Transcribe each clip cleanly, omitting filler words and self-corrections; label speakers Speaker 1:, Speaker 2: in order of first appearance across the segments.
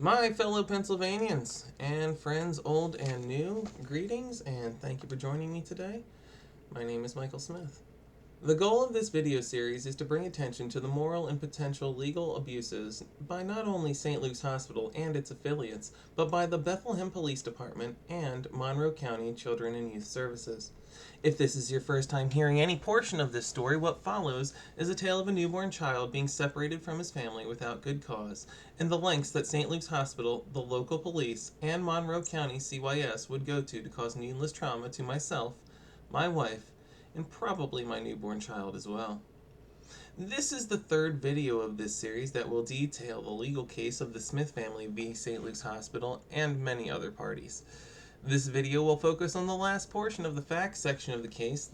Speaker 1: My fellow Pennsylvanians and friends old and new, greetings and thank you for joining me today. My name is Michael Smith. The goal of this video series is to bring attention to the moral and potential legal abuses by not only St. Luke's Hospital and its affiliates, but by the Bethlehem Police Department and Monroe County Children and Youth Services. If this is your first time hearing any portion of this story, what follows is a tale of a newborn child being separated from his family without good cause, and the lengths that St. Luke's Hospital, the local police, and Monroe County CYS would go to cause needless trauma to myself, my wife, and probably my newborn child as well. This is the third video of this series that will detail the legal case of the Smith family v. St. Luke's Hospital and many other parties. This video will focus on the last portion of the facts section of the case,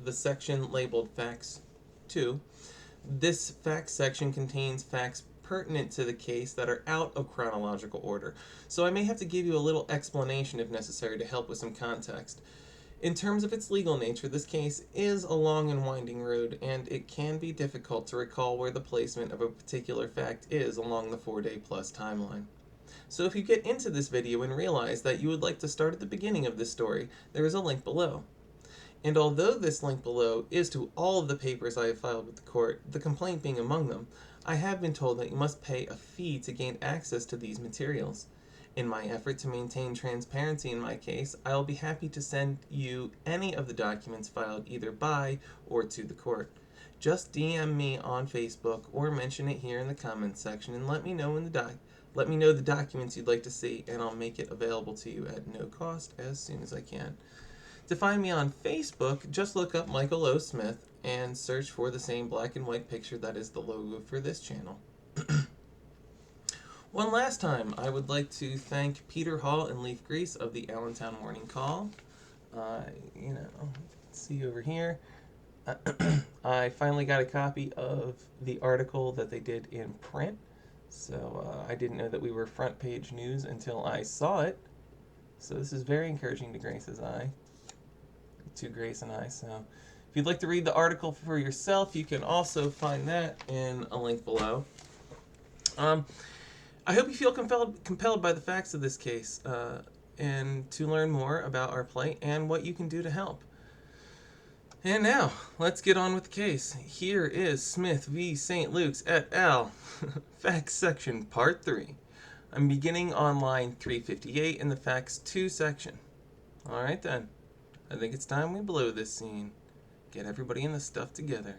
Speaker 1: the section labeled Facts 2. This facts section contains facts pertinent to the case that are out of chronological order, so I may have to give you a little explanation if necessary to help with some context. In terms of its legal nature, this case is a long and winding road, and it can be difficult to recall where the placement of a particular fact is along the 4-day-plus timeline. So if you get into this video and realize that you would like to start at the beginning of this story, there is a link below. And although this link below is to all of the papers I have filed with the court, the complaint being among them, I have been told that you must pay a fee to gain access to these materials. In my effort to maintain transparency in my case, I will be happy to send you any of the documents filed either by or to the court. Just DM me on Facebook or mention it here in the comments section and let me know the documents you'd like to see, and I'll make it available to you at no cost as soon as I can. To find me on Facebook, just look up Michael O. Smith and search for the same black and white picture that is the logo for this channel. One last time, I would like to thank Peter Hall and Leaf Grease of the Allentown Morning Call. See over here. I finally got a copy of the article that they did in print. So I didn't know that we were front page news until I saw it. So this is very encouraging to Grace and I. So if you'd like to read the article for yourself, you can also find that in a link below. I hope you feel compelled by the facts of this case and to learn more about our plight and what you can do to help. And now, let's get on with the case. Here is Smith v. St. Luke's et al. Facts section, part 3. I'm beginning on line 358 in the Facts 2 section. Alright then, I think it's time we blow this scene. Get everybody in the stuff together.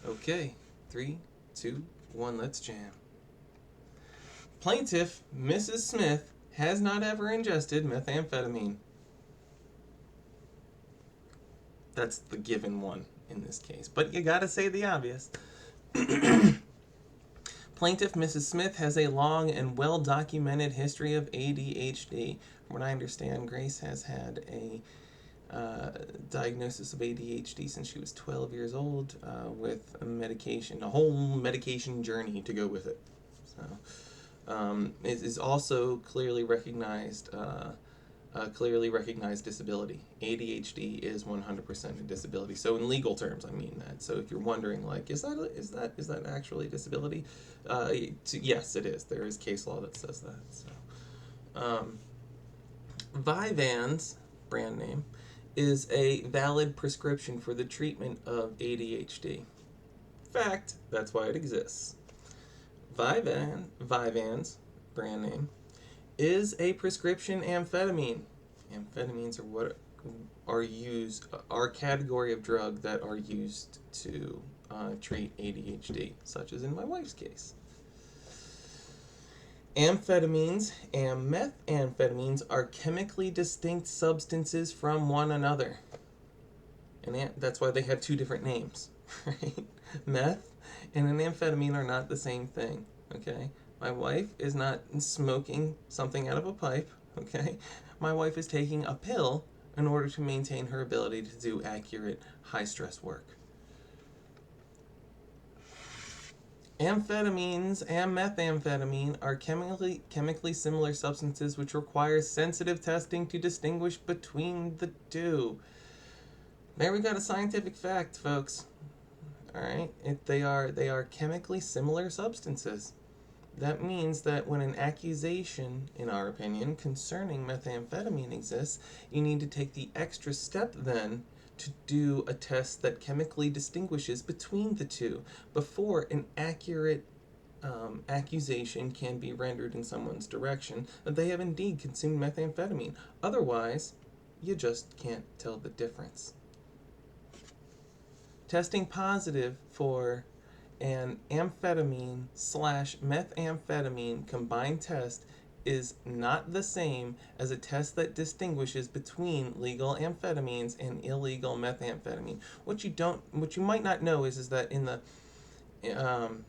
Speaker 1: Okay, 3, 2, 1, let's jam. Plaintiff, Mrs. Smith, has not ever ingested methamphetamine. That's the given one in this case, but you gotta say the obvious. Plaintiff, Mrs. Smith, has a long and well-documented history of ADHD. From what I understand, Grace has had a diagnosis of ADHD since she was 12 years old with a whole medication journey to go with it. So, it is also clearly recognized disability. ADHD is 100% a disability. So in legal terms, I mean that. So if you're wondering, like, is that actually a disability? Yes, it is. There is case law that says that. So, Vyvanse, brand name, is a valid prescription for the treatment of ADHD. Fact, that's why it exists. Vyvanse, brand name, is a prescription amphetamine. Amphetamines are a category of drug that are used to treat ADHD, such as in my wife's case. Amphetamines and methamphetamines are chemically distinct substances from one another. And that's why they have two different names, right? Meth and an amphetamine are not the same thing, okay? My wife is not smoking something out of a pipe, okay? My wife is taking a pill in order to maintain her ability to do accurate, high-stress work. Amphetamines and methamphetamine are chemically similar substances which require sensitive testing to distinguish between the two. There we got a scientific fact, folks. All right, they are chemically similar substances. That means that when an accusation, in our opinion, concerning methamphetamine exists, you need to take the extra step then to do a test that chemically distinguishes between the two before an accurate accusation can be rendered in someone's direction that they have indeed consumed methamphetamine. Otherwise, you just can't tell the difference. Testing positive for an amphetamine slash methamphetamine combined test is not the same as a test that distinguishes between legal amphetamines and illegal methamphetamine. What you might not know is that in um,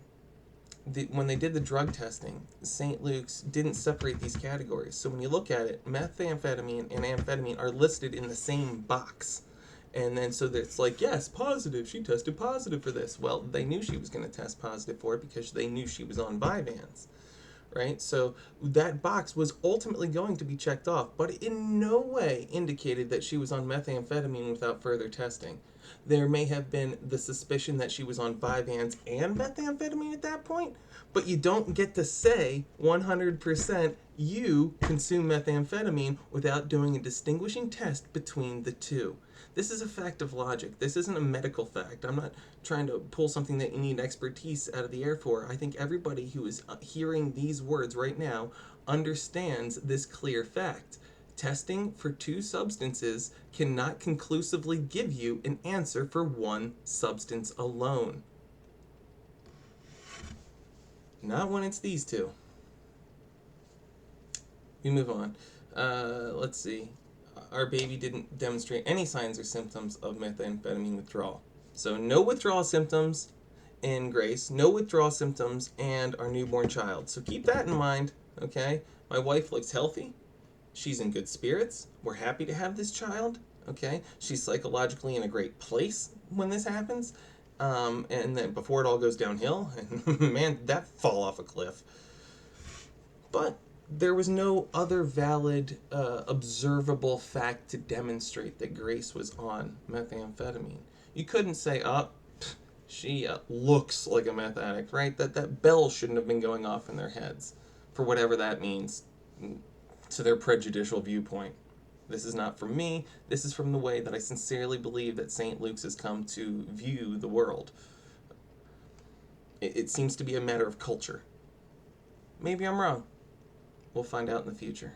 Speaker 1: when they did the drug testing, St. Luke's didn't separate these categories. So when you look at it, methamphetamine and amphetamine are listed in the same box. And then so it's like, yes, positive. She tested positive for this. Well, they knew she was going to test positive for it because they knew she was on Vyvanse, right? So that box was ultimately going to be checked off, but it in no way indicated that she was on methamphetamine without further testing. There may have been the suspicion that she was on Vyvanse and methamphetamine at that point, but you don't get to say 100% you consume methamphetamine without doing a distinguishing test between the two. This is a fact of logic. This isn't a medical fact. I'm not trying to pull something that you need expertise out of the air for. I think everybody who is hearing these words right now understands this clear fact. Testing for two substances cannot conclusively give you an answer for one substance alone. Not when it's these two. We move on. Let's see. Our baby didn't demonstrate any signs or symptoms of methamphetamine withdrawal. So no withdrawal symptoms in Grace, no withdrawal symptoms and our newborn child. So keep that in mind, okay? My wife looks healthy. She's in good spirits. We're happy to have this child, okay? She's psychologically in a great place when this happens. And then before it all goes downhill, and man, that fall off a cliff. But there was no other valid, observable fact to demonstrate that Grace was on methamphetamine. You couldn't say, she looks like a meth addict, right? That bell shouldn't have been going off in their heads, for whatever that means to their prejudicial viewpoint. This is not from me. This is from the way that I sincerely believe that St. Luke's has come to view the world. It seems to be a matter of culture. Maybe I'm wrong. We'll find out in the future.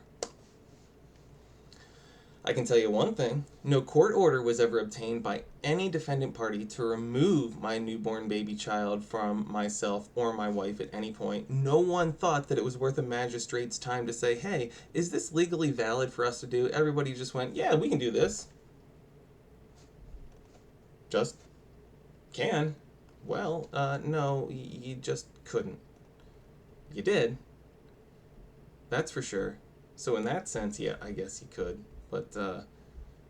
Speaker 1: I can tell you one thing. No court order was ever obtained by any defendant party to remove my newborn baby child from myself or my wife at any point. No one thought that it was worth a magistrate's time to say, hey, is this legally valid for us to do? Everybody just went, yeah, we can do this. Just can. Well, no, you just couldn't. You did. That's for sure. So in that sense, yeah, I guess you could. But,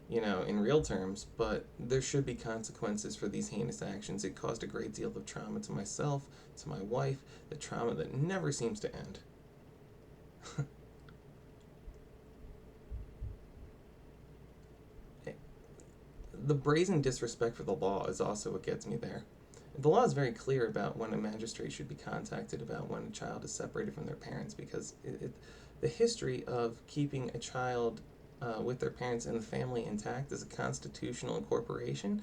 Speaker 1: in real terms, but there should be consequences for these heinous actions. It caused a great deal of trauma to myself, to my wife, the trauma that never seems to end. The brazen disrespect for the law is also what gets me there. The law is very clear about when a magistrate should be contacted about when a child is separated from their parents, because the history of keeping a child with their parents and the family intact as a constitutional incorporation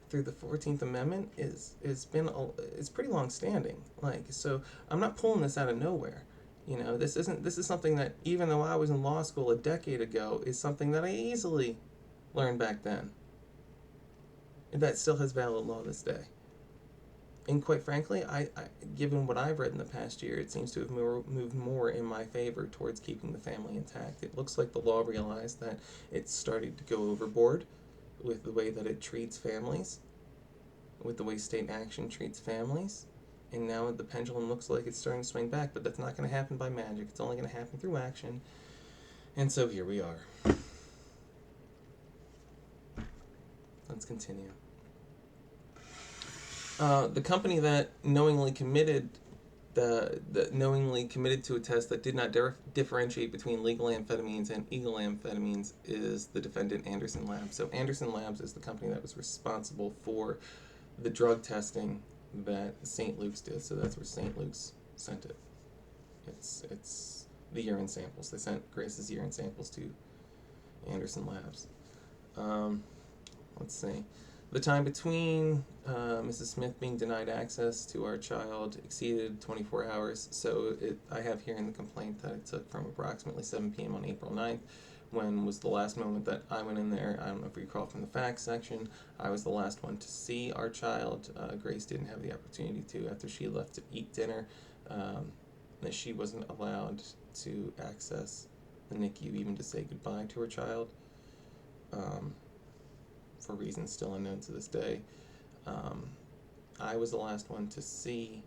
Speaker 1: through the 14th Amendment is pretty long standing. So I'm not pulling this out of nowhere. This is something that, even though I was in law school a decade ago, is something that I easily learned back then. And that still has valid law this day. And quite frankly, I given what I've read in the past year, it seems to have moved more in my favor towards keeping the family intact. It looks like the law realized that it's starting to go overboard with the way that it treats families, with the way state action treats families, and now the pendulum looks like it's starting to swing back, but that's not going to happen by magic. It's only going to happen through action. And so here we are. Let's continue. The company that knowingly committed to a test that did not differentiate between legal amphetamines and illegal amphetamines is the defendant, Anderson Labs. So Anderson Labs is the company that was responsible for the drug testing that St. Luke's did. So that's where St. Luke's sent it. It's the urine samples. They sent Grace's urine samples to Anderson Labs. Let's see. The time between Mrs. Smith being denied access to our child exceeded 24 hours, so I have here in the complaint that it took from approximately 7 p.m. on April 9th, when was the last moment that I went in there. I don't know if you recall from the facts section, I was the last one to see our child. Grace didn't have the opportunity to after she left to eat dinner. That she wasn't allowed to access the NICU even to say goodbye to her child, for reasons still unknown to this day. I was the last one to see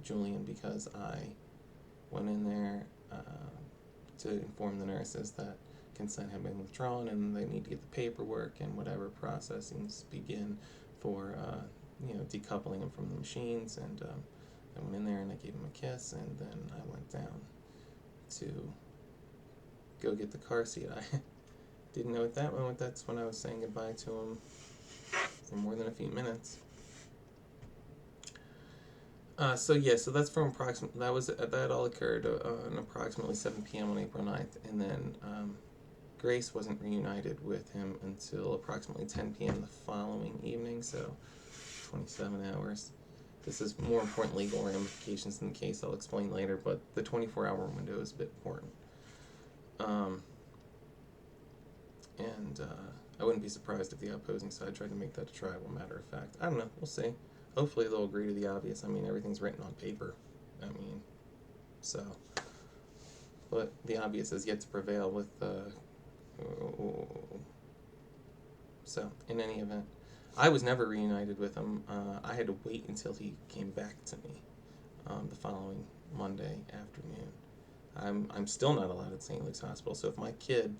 Speaker 1: Julian because I went in there to inform the nurses that consent had been withdrawn and they need to get the paperwork and whatever processings begin for decoupling him from the machines. And I went in there and I gave him a kiss, and then I went down to go get the car seat. I didn't know at that moment that's when I was saying goodbye to him for more than a few minutes. So that's from that all occurred on approximately 7 p.m. on April 9th, and then Grace wasn't reunited with him until approximately 10 p.m. the following evening, so 27 hours. This is more important legal ramifications in the case I'll explain later, but the 24-hour window is a bit important. I wouldn't be surprised if the opposing side tried to make that a triable matter of fact. I don't know. We'll see. Hopefully they'll agree to the obvious. I mean, everything's written on paper. But the obvious has yet to prevail with, so, in any event, I was never reunited with him. I had to wait until he came back to me the following Monday afternoon. I'm still not allowed at St. Luke's Hospital, so if my kid,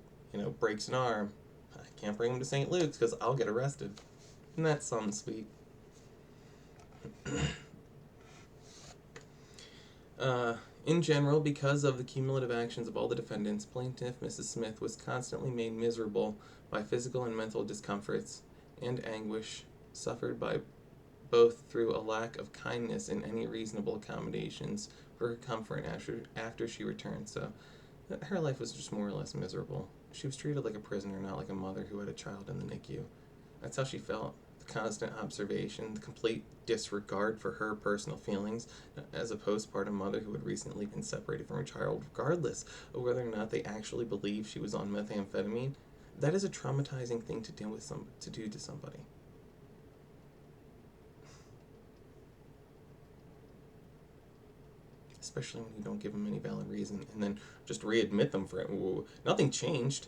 Speaker 1: breaks an arm, I can't bring him to St. Luke's because I'll get arrested. And that's something sweet. In general, because of the cumulative actions of all the defendants, plaintiff Mrs. Smith was constantly made miserable by physical and mental discomforts and anguish suffered by both through a lack of kindness and any reasonable accommodations for her comfort after she returned. So her life was just more or less miserable. She was treated like a prisoner, not like a mother who had a child in the NICU. That's how she felt. The constant observation, the complete disregard for her personal feelings as a postpartum mother who had recently been separated from her child, regardless of whether or not they actually believed she was on methamphetamine. That is a traumatizing thing to do to somebody. Especially when you don't give them any valid reason and then just readmit them for it. Ooh, nothing changed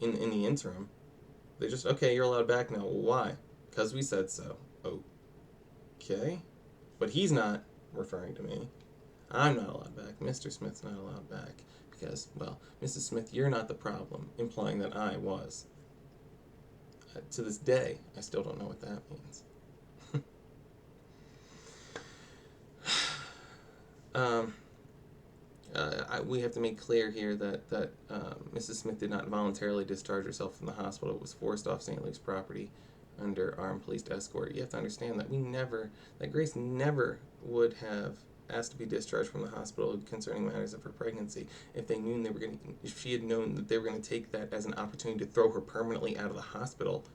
Speaker 1: in the interim. They just, okay, you're allowed back now. Why? Because we said so. Okay. But he's not referring to me. I'm not allowed back. Mr. Smith's not allowed back. Because, well, Mrs. Smith, you're not the problem, implying that I was. To this day, I still don't know what that means. We have to make clear here that Mrs. Smith did not voluntarily discharge herself from the hospital. It was forced off St. Luke's property under armed police escort. You have to understand that Grace never would have asked to be discharged from the hospital concerning matters of her pregnancy if she had known that they were going to take that as an opportunity to throw her permanently out of the hospital.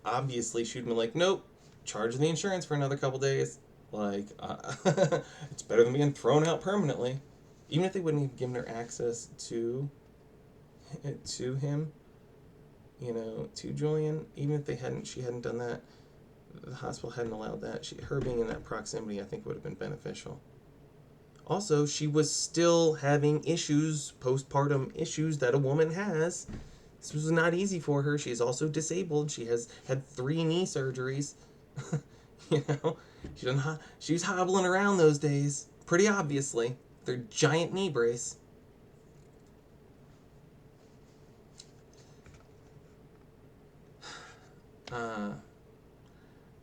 Speaker 1: Obviously she'd been like, nope, charge the insurance for another couple days. It's better than being thrown out permanently. Even if they wouldn't have given her access to him, to Julian, even if she hadn't done that, the hospital hadn't allowed that, her being in that proximity, I think, would have been beneficial. Also, she was still having issues, postpartum issues that a woman has. This was not easy for her. She's also disabled. She has had 3 knee surgeries. She's hobbling around those days, pretty obviously. Their giant knee brace.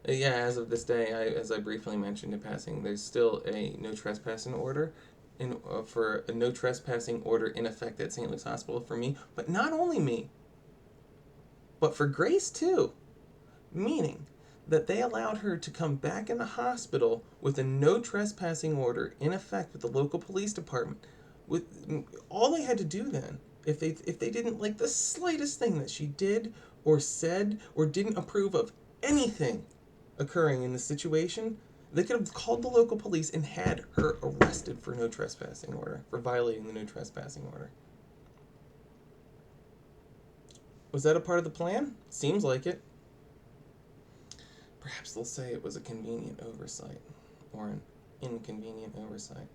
Speaker 1: As of this day, as I briefly mentioned in passing, there's still a no trespassing order for a no trespassing order in effect at St. Luke's Hospital for me, but not only me, but for Grace too. Meaning that they allowed her to come back in the hospital with a no trespassing order in effect with the local police department. With all they had to do then, if they didn't like the slightest thing that she did or said or didn't approve of anything occurring in the situation, they could have called the local police and had her arrested for no trespassing order, for violating the no trespassing order. Was that a part of the plan? Seems like it. Perhaps they'll say it was a convenient oversight or an inconvenient oversight.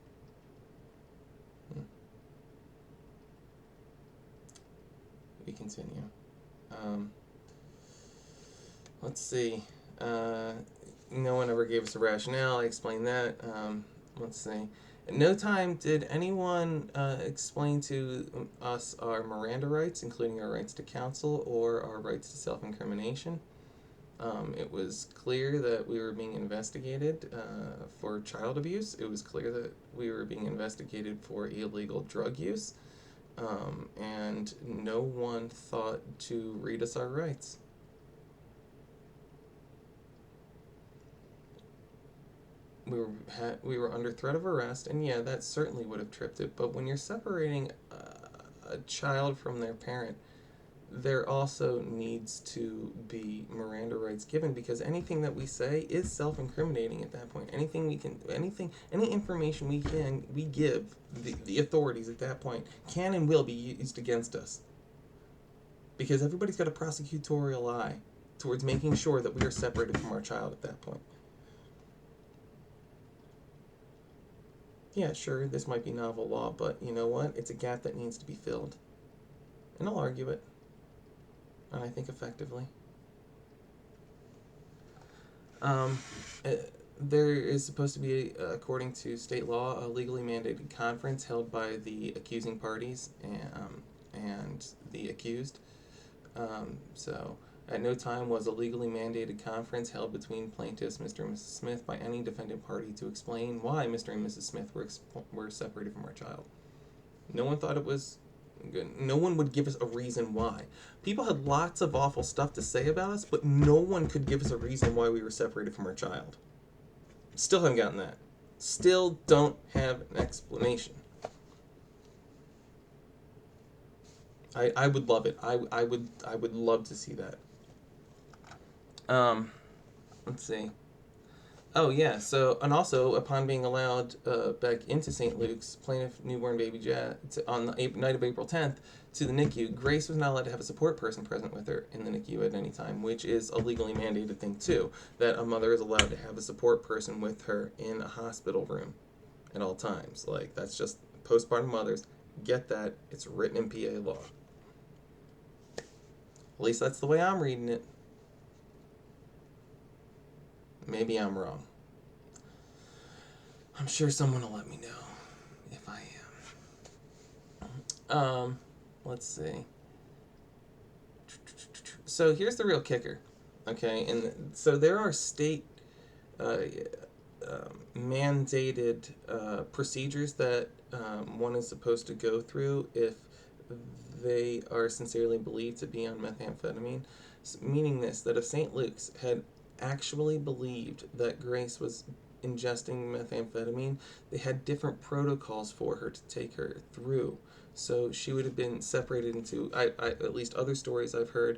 Speaker 1: We continue. Let's see. No one ever gave us a rationale. I explained that. Let's see. At no time did anyone explain to us our Miranda rights, including our rights to counsel or our rights to self-incrimination. It was clear that we were being investigated for child abuse. It was clear that we were being investigated for illegal drug use. And no one thought to read us our rights. We were under threat of arrest, and yeah, that certainly would have tripped it. But when you're separating a child from their parent, there also needs to be Miranda rights given, because anything that we say is self-incriminating at that point. Any information we give the authorities at that point can and will be used against us. Because everybody's got a prosecutorial eye towards making sure that we are separated from our child at that point. Yeah, sure, this might be novel law, but you know what? It's a gap that needs to be filled. And I'll argue it. And I think effectively. There is supposed to be, according to state law, a legally mandated conference held by the accusing parties and the accused. So, at no time was a legally mandated conference held between plaintiffs, Mr. and Mrs. Smith, by any defendant party to explain why Mr. and Mrs. Smith were separated from our child. No one thought it was good. No one would give us a reason why. People had lots of awful stuff to say about us, but no one could give us a reason why we were separated from our child. Still haven't gotten that. Still don't have an explanation. I would love it. I would love to see that. Let's see. Oh, yeah, so, and also, upon being allowed back into St. Luke's, plaintiff newborn baby Jazz, on the night of April 10th, to the NICU, Grace was not allowed to have a support person present with her in the NICU at any time, which is a legally mandated thing, too, that a mother is allowed to have a support person with her in a hospital room at all times. Like, that's just, postpartum mothers, get that, it's written in PA law. At least that's the way I'm reading it. Maybe I'm wrong. I'm sure someone will let me know if I am. Let's see. So here's the real kicker, okay? And so there are state mandated procedures that one is supposed to go through if they are sincerely believed to be on methamphetamine, meaning this, that if St. Luke's had actually believed that Grace was ingesting methamphetamine, they had different protocols for her to take her through. So she would have been separated into, at least other stories I've heard,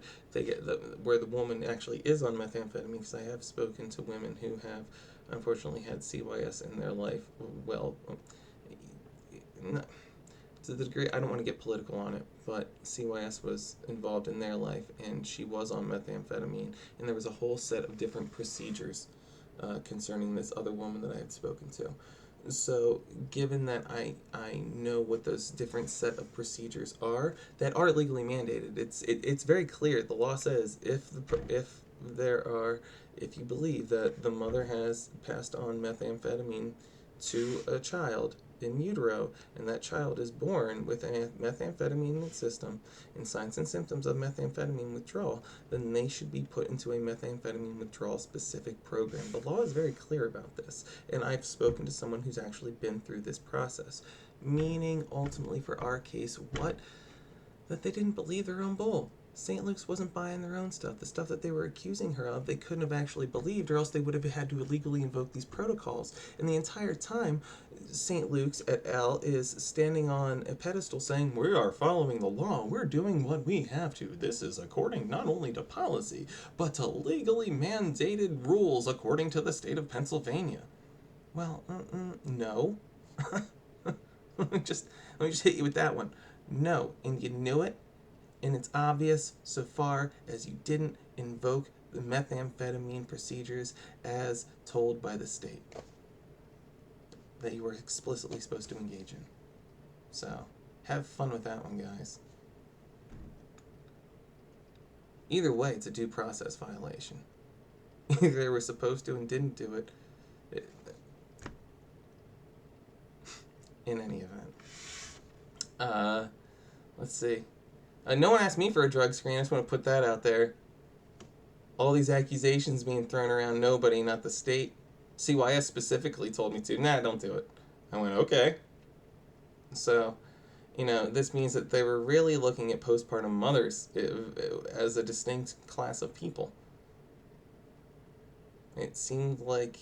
Speaker 1: where the woman actually is on methamphetamine, because I have spoken to women who have unfortunately had CYS in their life. Well, to the degree, I don't want to get political on it, but CYS was involved in their life, and she was on methamphetamine, and there was a whole set of different procedures concerning this other woman that I had spoken to. So, given that I know what those different set of procedures are that are legally mandated, it's very clear. The law says if you believe that the mother has passed on methamphetamine to a child in utero, and that child is born with a methamphetamine in its system and signs and symptoms of methamphetamine withdrawal, then they should be put into a methamphetamine withdrawal specific program. The law is very clear about this, and I've spoken to someone who's actually been through this process, meaning ultimately for our case, what? That they didn't believe their own bull. St. Luke's wasn't buying their own stuff. The stuff that they were accusing her of, they couldn't have actually believed, or else they would have had to illegally invoke these protocols. And the entire time, St. Luke's et al. Is standing on a pedestal saying, we are following the law. We're doing what we have to. This is according not only to policy, but to legally mandated rules according to the state of Pennsylvania. Well, no. let me just hit you with that one. No, and you knew it. And it's obvious so far as you didn't invoke the methamphetamine procedures as told by the state that you were explicitly supposed to engage in. So, have fun with that one, guys. Either way, it's a due process violation. Either they were supposed to and didn't do it. In any event. Let's see. No one asked me for a drug screen. I just want to put that out there. All these accusations being thrown around, nobody, not the state. CYS specifically told me to. Nah, don't do it. I went, okay. So, this means that they were really looking at postpartum mothers as a distinct class of people. It seemed like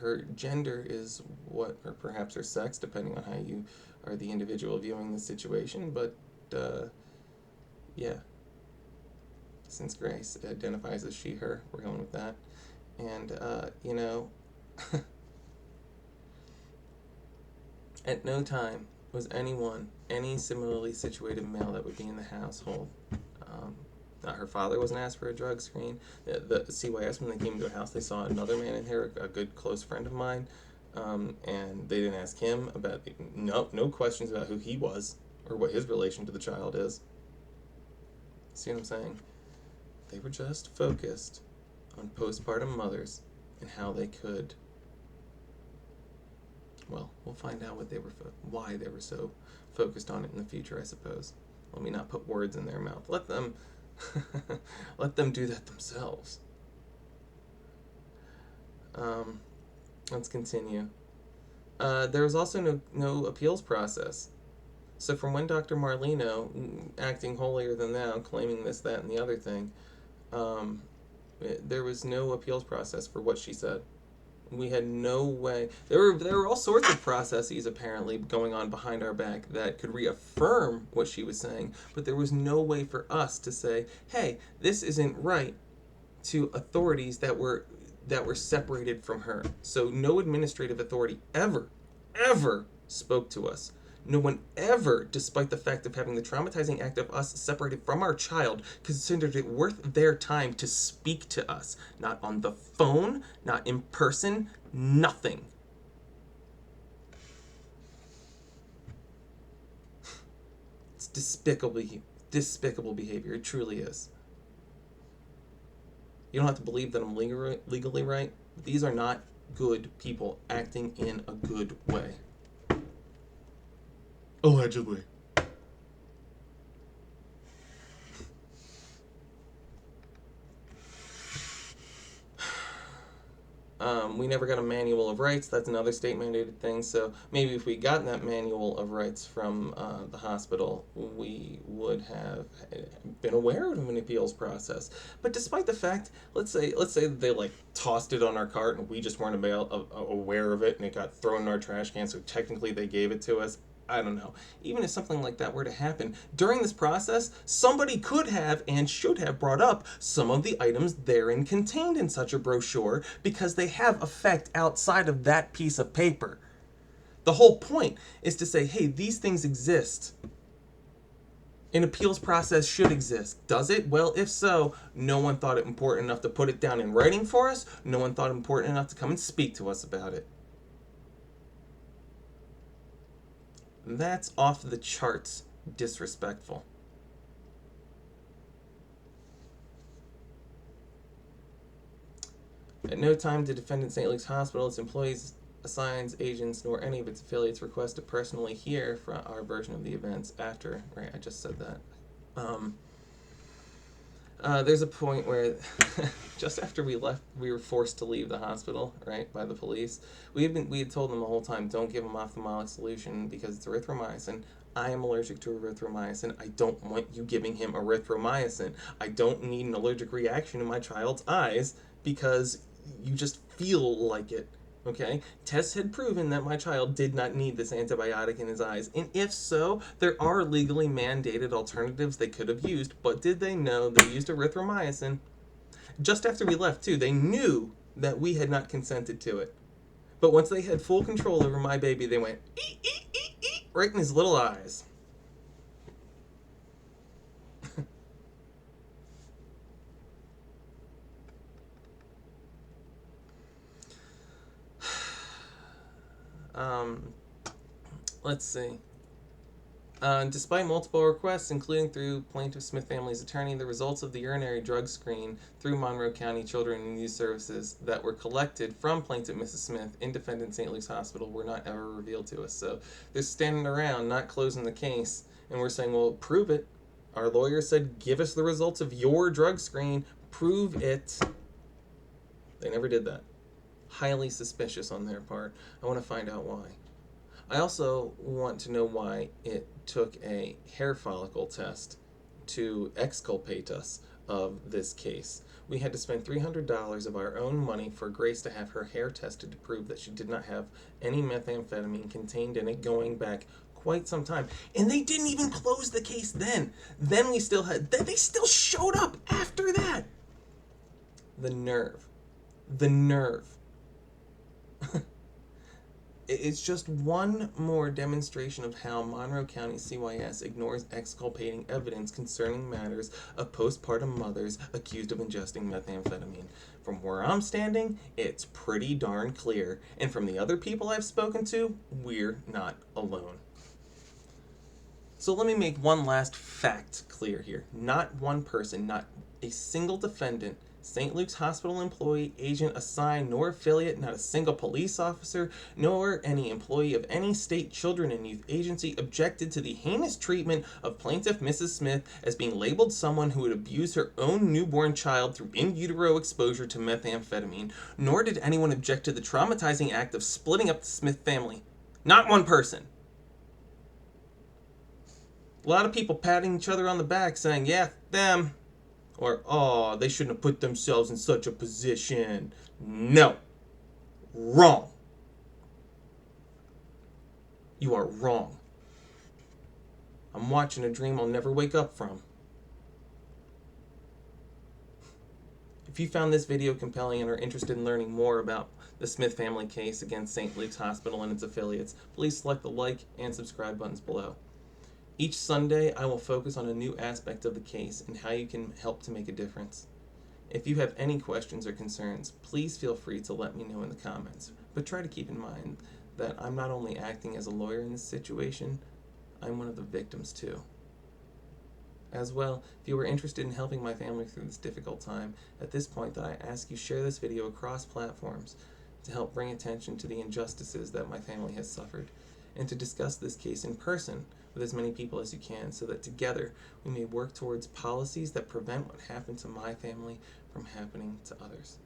Speaker 1: her gender is what, or perhaps her sex, depending on how you are the individual viewing the situation, but, yeah. Since Grace identifies as she, her, we're going with that. And, at no time was any similarly situated male that would be in the household. Her father wasn't asked for a drug screen. The CYS, when they came into a house, they saw another man in here, a good close friend of mine, and they didn't ask him about, no questions about who he was or what his relation to the child is. See what I'm saying? They were just focused on postpartum mothers and how they could, well, we'll find out why they were so focused on it in the future, I suppose. Let me not put words in their mouth. Let them do that themselves. Let's continue. There was also no appeals process. So from when Dr. Marlino, acting holier than thou, claiming this, that, and the other thing, there was no appeals process for what she said. We had no way. There were all sorts of processes apparently going on behind our back that could reaffirm what she was saying, but there was no way for us to say, hey, this isn't right, to authorities that were separated from her. So no administrative authority ever spoke to us. No one ever, despite the fact of having the traumatizing act of us separated from our child, considered it worth their time to speak to us. Not on the phone, not in person, nothing. It's despicable behavior. It truly is. You don't have to believe that I'm legally right. These are not good people acting in a good way. Allegedly. We never got a manual of rights. That's another state-mandated thing. So maybe if we'd gotten that manual of rights from the hospital, we would have been aware of an appeals process. But despite the fact, let's say they tossed it on our cart and we just weren't aware of it and it got thrown in our trash can, so technically they gave it to us. I don't know. Even if something like that were to happen, during this process, somebody could have and should have brought up some of the items therein contained in such a brochure because they have effect outside of that piece of paper. The whole point is to say, hey, these things exist. An appeals process should exist. Does it? Well, if so, no one thought it important enough to put it down in writing for us. No one thought it important enough to come and speak to us about it. That's off the charts disrespectful. At no time did defendant St. Luke's Hospital, its employees, assigns, agents, nor any of its affiliates request to personally hear from our version of the events after. Right, I just said that. There's a point where just after we left, we were forced to leave the hospital, right, by the police. We had told them the whole time, don't give them ophthalmic solution because it's erythromycin. I am allergic to erythromycin. I don't want you giving him erythromycin. I don't need an allergic reaction in my child's eyes because you just feel like it. Okay? Tests had proven that my child did not need this antibiotic in his eyes. And if so, there are legally mandated alternatives they could have used. But did they know they used erythromycin? Just after we left, too, they knew that we had not consented to it. But once they had full control over my baby, they went, eek, eek, eek, eek, right in his little eyes. um, let's see. Despite multiple requests, including through Plaintiff Smith family's attorney, the results of the urinary drug screen through Monroe County Children and Youth Services that were collected from Plaintiff Mrs. Smith in defendant St. Luke's Hospital were not ever revealed to us. So they're standing around not closing the case, and we're saying, well, prove it. Our lawyer said, give us the results of your drug screen. Prove it. They never did that. Highly suspicious on their part. I want to find out why. I also want to know why it took a hair follicle test to exculpate us of this case. We had to spend $300 of our own money for Grace to have her hair tested to prove that she did not have any methamphetamine contained in it going back quite some time. And they didn't even close the case then. Then we still had, they still showed up after that. The nerve. The nerve. It's just one more demonstration of how Monroe County CYS ignores exculpating evidence concerning matters of postpartum mothers accused of ingesting methamphetamine. From where I'm standing, it's pretty darn clear. And from the other people I've spoken to, we're not alone. So let me make one last fact clear here. Not one person, not a single defendant, St. Luke's Hospital employee, agent assigned, nor affiliate, not a single police officer, nor any employee of any state children and youth agency objected to the heinous treatment of plaintiff Mrs. Smith as being labeled someone who would abuse her own newborn child through in utero exposure to methamphetamine, nor did anyone object to the traumatizing act of splitting up the Smith family. Not one person. A lot of people patting each other on the back saying, yeah, them. Or, oh, they shouldn't have put themselves in such a position. No. Wrong. You are wrong. I'm watching a dream I'll never wake up from. If you found this video compelling and are interested in learning more about the Smith family case against St. Luke's Hospital and its affiliates, please select the like and subscribe buttons below. Each Sunday, I will focus on a new aspect of the case and how you can help to make a difference. If you have any questions or concerns, please feel free to let me know in the comments. But try to keep in mind that I'm not only acting as a lawyer in this situation, I'm one of the victims too. As well, if you are interested in helping my family through this difficult time, at this point that I ask you share this video across platforms to help bring attention to the injustices that my family has suffered, and to discuss this case in person with as many people as you can so that together we may work towards policies that prevent what happened to my family from happening to others.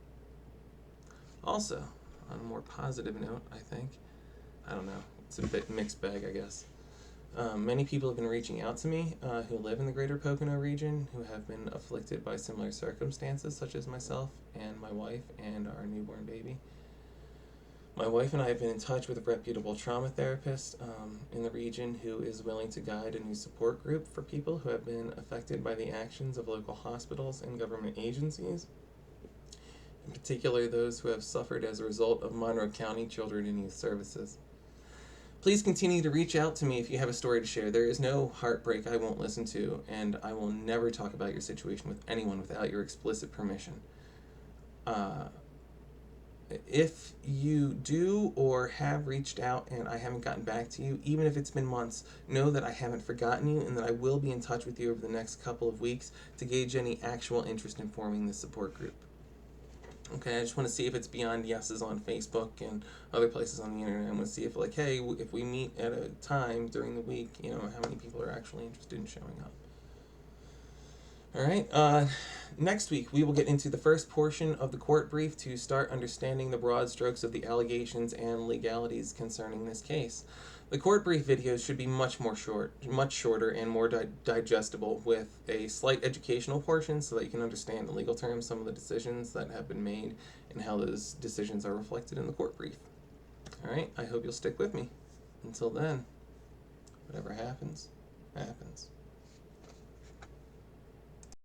Speaker 1: Also, on a more positive note, I think, I don't know, it's a bit mixed bag, I guess. Many people have been reaching out to me who live in the greater Pocono region, who have been afflicted by similar circumstances, such as myself and my wife and our newborn baby. My wife and I have been in touch with a reputable trauma therapist in the region who is willing to guide a new support group for people who have been affected by the actions of local hospitals and government agencies, in particular those who have suffered as a result of Monroe County Children and Youth Services. Please continue to reach out to me if you have a story to share. There is no heartbreak I won't listen to, and I will never talk about your situation with anyone without your explicit permission. If you do or have reached out and I haven't gotten back to you, even if it's been months, know that I haven't forgotten you and that I will be in touch with you over the next couple of weeks to gauge any actual interest in forming this support group. Okay, I just want to see if it's beyond yeses on Facebook and other places on the internet. I want to see if, like, hey, if we meet at a time during the week, how many people are actually interested in showing up. All right. Next week, we will get into the first portion of the court brief to start understanding the broad strokes of the allegations and legalities concerning this case. The court brief videos should be much shorter, and more digestible, with a slight educational portion so that you can understand in legal terms some of the decisions that have been made and how those decisions are reflected in the court brief. All right. I hope you'll stick with me. Until then, whatever happens, happens.